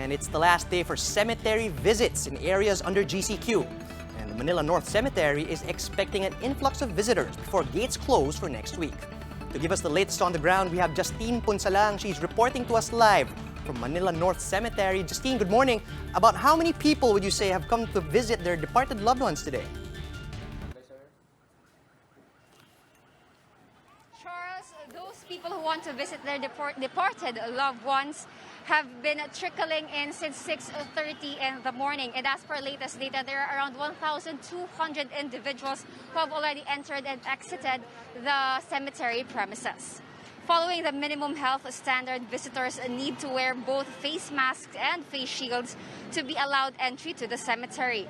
And it's the last day for cemetery visits in areas under GCQ. And the Manila North Cemetery is expecting an influx of visitors before gates close for next week. To give us the latest on the ground, we have Justine Punsalang. She's reporting to us live from Manila North Cemetery. Justine, good morning. About how many people would you say have come to visit their departed loved ones today? Charles, those people who want to visit their departed loved ones have been trickling in since 6:30 in the morning. And as per latest data, there are around 1,200 individuals who have already entered and exited the cemetery premises. Following the minimum health standard, visitors need to wear both face masks and face shields to be allowed entry to the cemetery.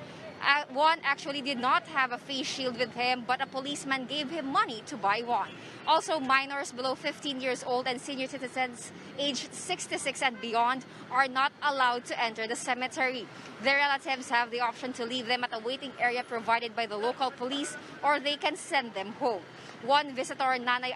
One actually did not have a face shield with him, but a policeman gave him money to buy one. Also, minors below 15 years old and senior citizens aged 66 and beyond are not allowed to enter the cemetery. Their relatives have the option to leave them at a waiting area provided by the local police, or they can send them home. One visitor, Nanay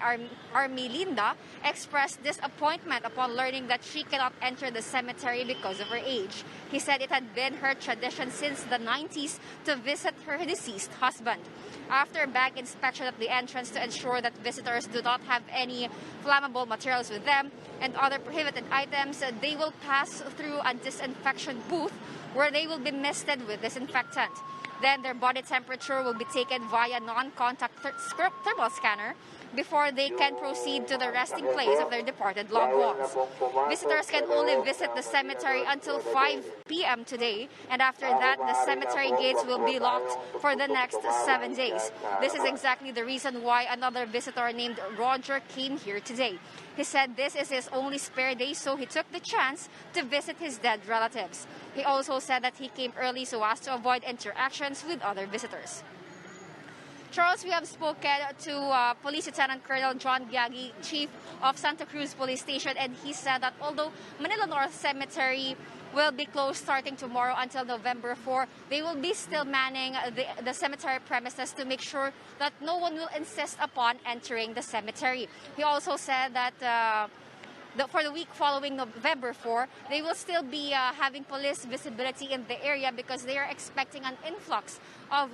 Armelinda, expressed disappointment upon learning that she cannot enter the cemetery because of her age. He said it had been her tradition since the 90s to visit her deceased husband. After bag inspection at the entrance to ensure that visitors do not have any flammable materials with them and other prohibited items, they will pass through a disinfection booth where they will be misted with disinfectant. Then their body temperature will be taken via non-contact thermal scanner before they can proceed to the resting place of their departed loved ones. Visitors can only visit the cemetery until 5 p.m. today, and after that, the cemetery gates will be locked for the next 7 days. This is exactly the reason why another visitor named Roger came here today. He said this is his only spare day, so he took the chance to visit his dead relatives. He also said that he came early so as to avoid interactions with other visitors. Charles, we have spoken to Police Lieutenant Colonel John Biagi, Chief of Santa Cruz Police Station, and he said that although Manila North Cemetery will be closed starting tomorrow until November 4, they will be still manning the cemetery premises to make sure that no one will insist upon entering the cemetery. He also said that for the week following November 4, they will still be having police visibility in the area because they are expecting an influx of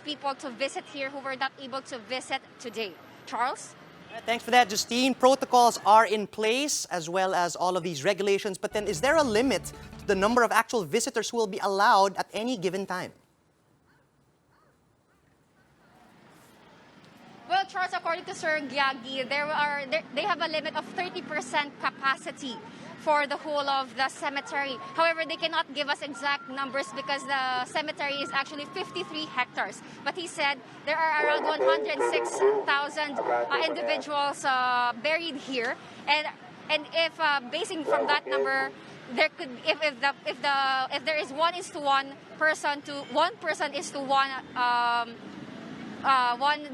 people to visit here who were not able to visit today. Charles? Thanks for that, Justine. Protocols are in place as well as all of these regulations, but then is there a limit to the number of actual visitors who will be allowed at any given time? Well, Charles, according to Sir Gyagi, they have a limit of 30% capacity for the whole of the cemetery. However, they cannot give us exact numbers because the cemetery is actually 53 hectares. But he said there are around 106,000 individuals buried here, and if basing from that number, there could if there is 1:1 person to 1 person is to one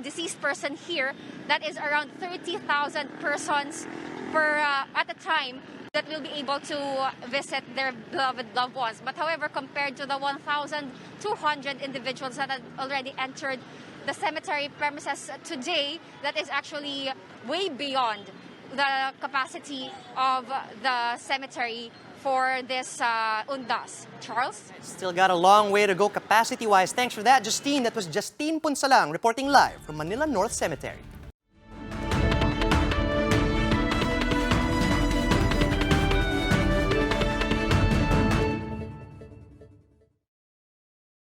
deceased person here, that is around 30,000 persons at a time that will be able to visit their beloved loved ones. But however, compared to the 1,200 individuals that had already entered the cemetery premises today, that is actually way beyond the capacity of the cemetery for this undas. Charles? Still got a long way to go capacity-wise. Thanks for that, Justine. That was Justine Punsalang reporting live from Manila North Cemetery.